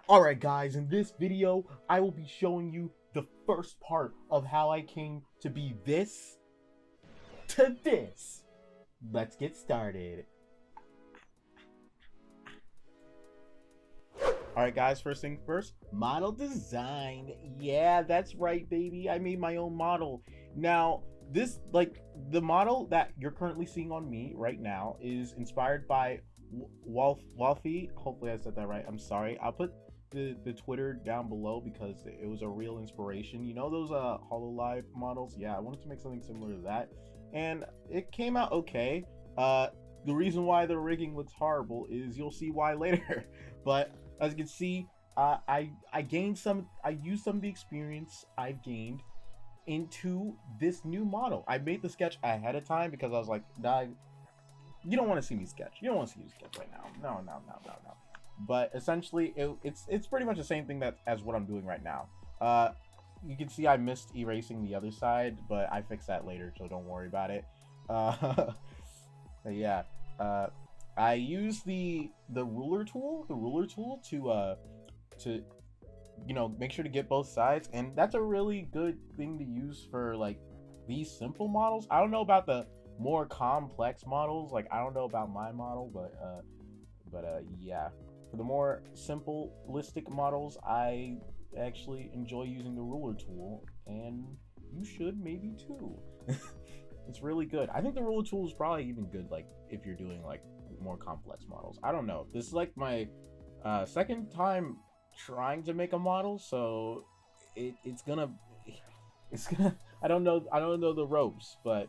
Alright guys, in this video, I will be showing you the first part of how I came to be this to this. Let's get started. Alright guys, first thing first, model design. Yeah, that's right baby, I made my own model. Now, this, the model that you're currently seeing on me right now is inspired by Wolfie. Hopefully I said that right, I'm sorry. I'll put the Twitter down below because it was a real inspiration. You know those HoloLive models? Yeah, I wanted to make something similar to that, and it came out okay. The reason why the rigging looks horrible is you'll see why later. But as you can see, I gained some. I used some of the experience I've gained into this new model. I made the sketch ahead of time because I was like, nah, you don't want to see me sketch. You don't want to see me sketch right now. No. But essentially, it's pretty much the same thing as what I'm doing right now. You can see I missed erasing the other side, but I fixed that later, so don't worry about it. But yeah, I use the ruler tool, to make sure to get both sides, and that's a really good thing to use for like these simple models. I don't know about the more complex models, like I don't know about my model, but yeah. For the more simplistic models, I actually enjoy using the ruler tool, and you should maybe too. It's really good. I think the ruler tool is probably even good, like if you're doing like more complex models. I don't know. This is like my second time trying to make a model, so it's gonna. I don't know the ropes, but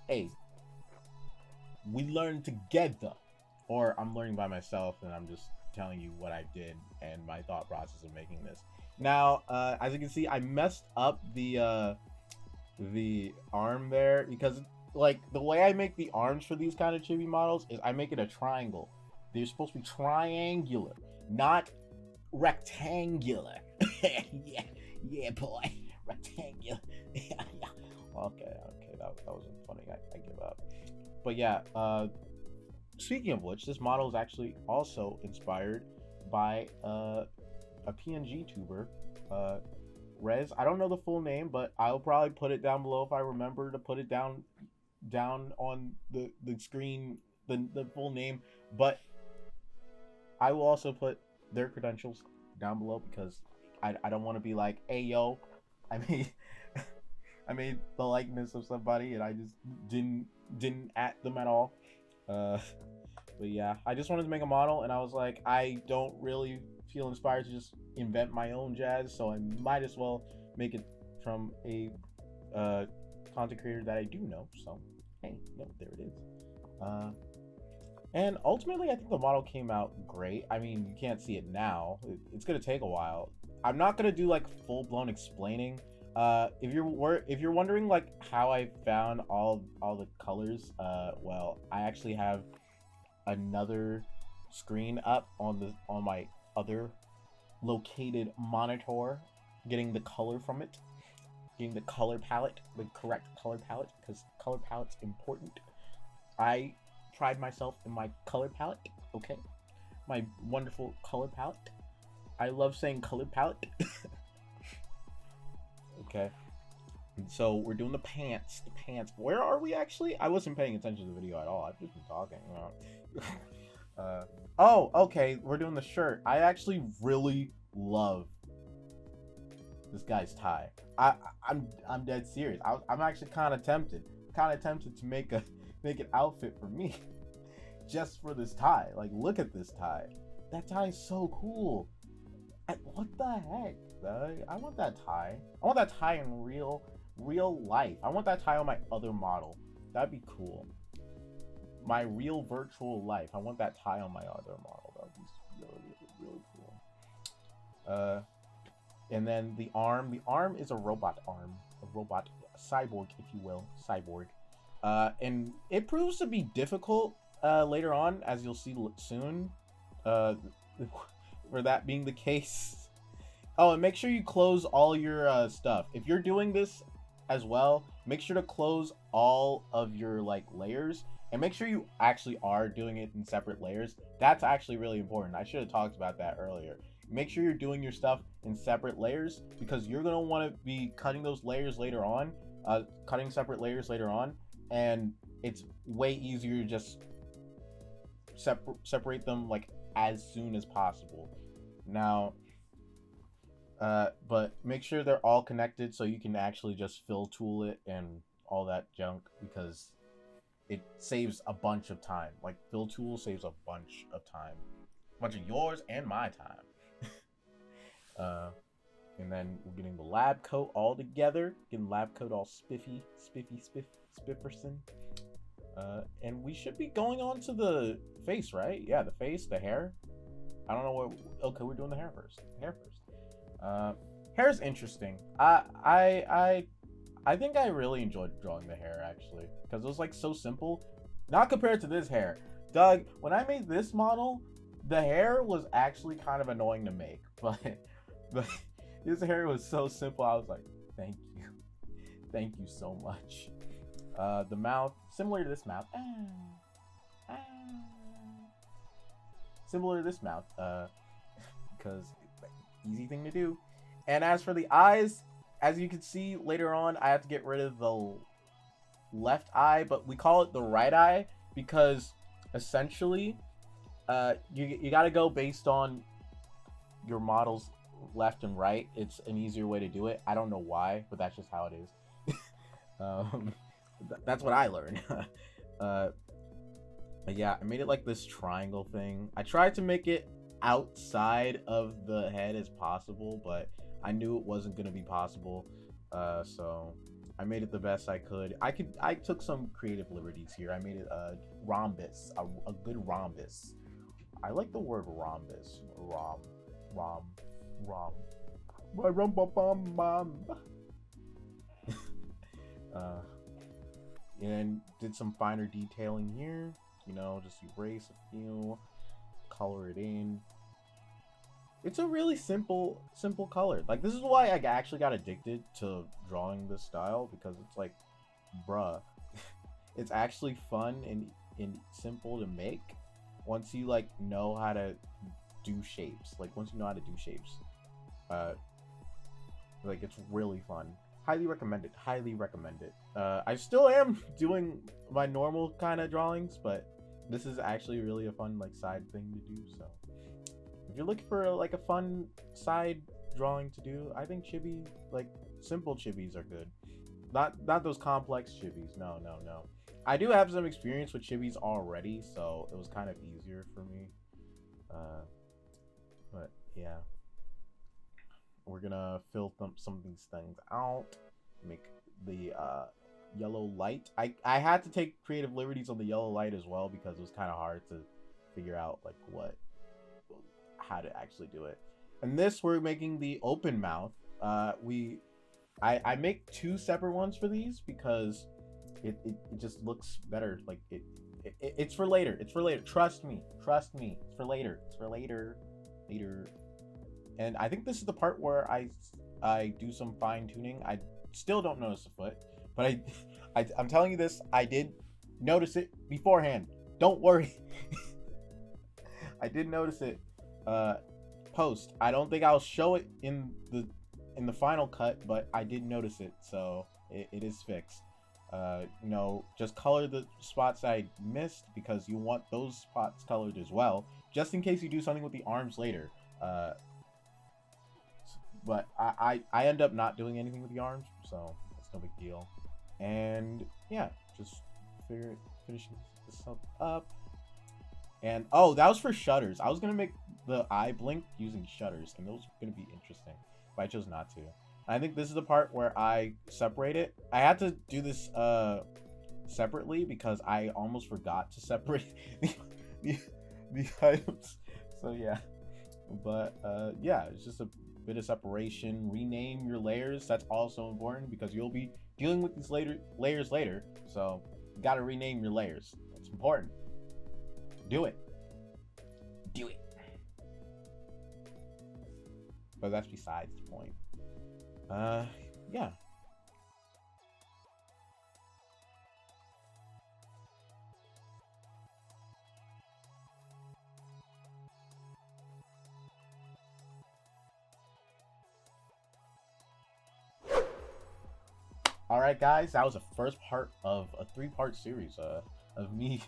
hey, we learn together. Or I'm learning by myself, and I'm just telling you what I did and my thought process of making this. Now, as you can see, I messed up the arm there because, like, the way I make the arms for these kind of chibi models is I make it a triangle. They're supposed to be triangular, not rectangular. yeah, boy, rectangular. Yeah. Okay, that wasn't funny. I give up. But yeah, speaking of which, this model is actually also inspired by a PNG tuber, Rez. I don't know the full name, but I'll probably put it down below if I remember to put it down on the screen, the full name. But I will also put their credentials down below because I don't want to be like, hey yo, I made I made the likeness of somebody and I just didn't at them at all. But yeah, I just wanted to make a model, and I was like, I don't really feel inspired to just invent my own jazz, so I might as well make it from a content creator that I do know. So hey, yep, there it is. And ultimately, I think the model came out great. I mean, you can't see it now. It's gonna take a while. I'm not gonna do like full-blown explaining. If you're wondering like how I found all the colors, well, I actually have another screen up on my other located monitor, getting the color from it, getting the color palette, the correct color palette, because color palette's important. I pride myself in my color palette, okay? My wonderful color palette. I love saying color palette. Okay. So we're doing the pants. Where are we actually? I wasn't paying attention to the video at all. I've just been talking. Oh, okay. We're doing the shirt. I actually really love this guy's tie. I'm dead serious. I'm actually kind of tempted. To make an outfit for me, just for this tie. Like, look at this tie. That tie is so cool. What the heck? I want that tie. I want that tie in real life. I want that tie on my other model. That'd be cool. My real virtual life. I want that tie on my other model. That'd be really cool. And then the arm. The arm is a robot arm. A robot cyborg, if you will. Cyborg. And it proves to be difficult later on, as you'll see soon. For that being the case. Oh, and make sure you close all your stuff. If you're doing this as well, make sure to close all of your like layers, And make sure you actually are doing it in separate layers. That's actually really important. I should have talked about that earlier. Make sure you're doing your stuff in separate layers because you're going to want to be cutting those layers later on, cutting separate layers later on, and it's way easier to just separate them like as soon as possible. Now, but make sure they're all connected so you can actually just fill tool it and all that junk, because it saves a bunch of time. Like fill tool saves a bunch of time, a bunch of yours and my time. And then we're getting the lab coat all together, getting lab coat all spifferson. And we should be going on to the face, right? Yeah, the face, the hair. I don't know what. Okay, we're doing the hair first. Hair is interesting. I think I really enjoyed drawing the hair actually, because it was like so simple. Not compared to this hair. Doug, when I made this model, the hair was actually kind of annoying to make, but his hair was so simple. I was like, thank you so much. The mouth, similar to this mouth. Similar to this mouth, because easy thing to do. And as for the eyes, as you can see later on, I have to get rid of the left eye, but we call it the right eye because essentially, you got to go based on your model's left and right. It's an easier way to do it. I don't know why, but that's just how it is. That's what I learned. But yeah, I made it like this triangle thing. I tried to make it outside of the head as possible, but I knew it wasn't going to be possible. So I made it the best I could. I took some creative liberties here. I made it a rhombus, a good rhombus. I like the word rhombus. Rom. And did some finer detailing here. You know, just erase a few, color it in. It's a really simple color. Like, this is why I actually got addicted to drawing this style, because it's like, bruh, it's actually fun and simple to make once you like know how to do shapes. Like, once you know how to do shapes, like, it's really fun. Highly recommend it. Highly recommend it. I still am doing my normal kind of drawings, but this is actually really a fun like side thing to do. So if you're looking for like a fun side drawing to do, I think chibi, like simple chibis are good. Not those complex chibis. No. I do have some experience with chibis already, so it was kind of easier for me. But yeah. We're gonna fill some of these things out, make the yellow light. I had to take creative liberties on the yellow light as well, because it was kind of hard to figure out like how to actually do it. And this, we're making the open mouth. I make two separate ones for these because it just looks better. Like it's for later. It's for later. Trust me. It's for later. Later. And I think this is the part where I do some fine tuning. I still don't notice the foot, but I'm telling you this, I did notice it beforehand. Don't worry. I did notice it post. I don't think I'll show it in the final cut, but I did notice it, so it is fixed. Just color the spots I missed, because you want those spots colored as well, just in case you do something with the arms later. But I end up not doing anything with the arms, so it's no big deal. And yeah, just finishing this up. And oh, that was for shutters. I was gonna make the eye blink using shutters, and those are gonna be interesting, but I chose not to. I think this is the part where I separate it. I had to do this separately because I almost forgot to separate the items. So yeah, but yeah, it's just a bit of separation. Rename your layers. That's also important because you'll be dealing with these layers later. So you gotta rename your layers. It's important. Do it. But that's besides the point. Yeah. All right, guys, that was the first part of a 3-part series of me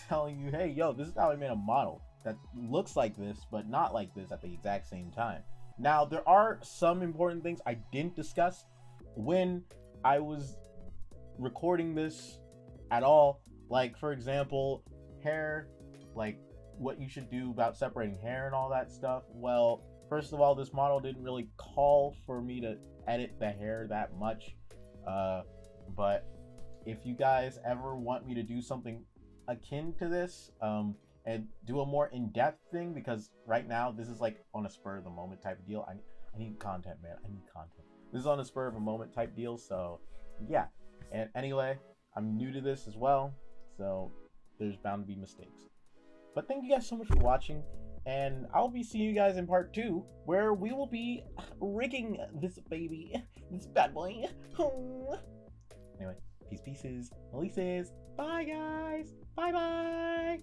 telling you, hey, yo, this is how I made a model that looks like this, but not like this at the exact same time. Now, there are some important things I didn't discuss when I was recording this at all. Like, for example, hair, like what you should do about separating hair and all that stuff. Well, first of all, this model didn't really call for me to edit the hair that much. But if you guys ever want me to do something akin to this, and do a more in-depth thing, because right now this is like on a spur of the moment type of deal. I need content, man. I need content. This is on a spur of a moment type deal, so yeah. And anyway, I'm new to this as well, so there's bound to be mistakes. But thank you guys so much for watching, and I'll be seeing you guys in part 2, where we will be rigging this baby, this bad boy. Anyway, pieces, releases. Bye, guys. Bye-bye.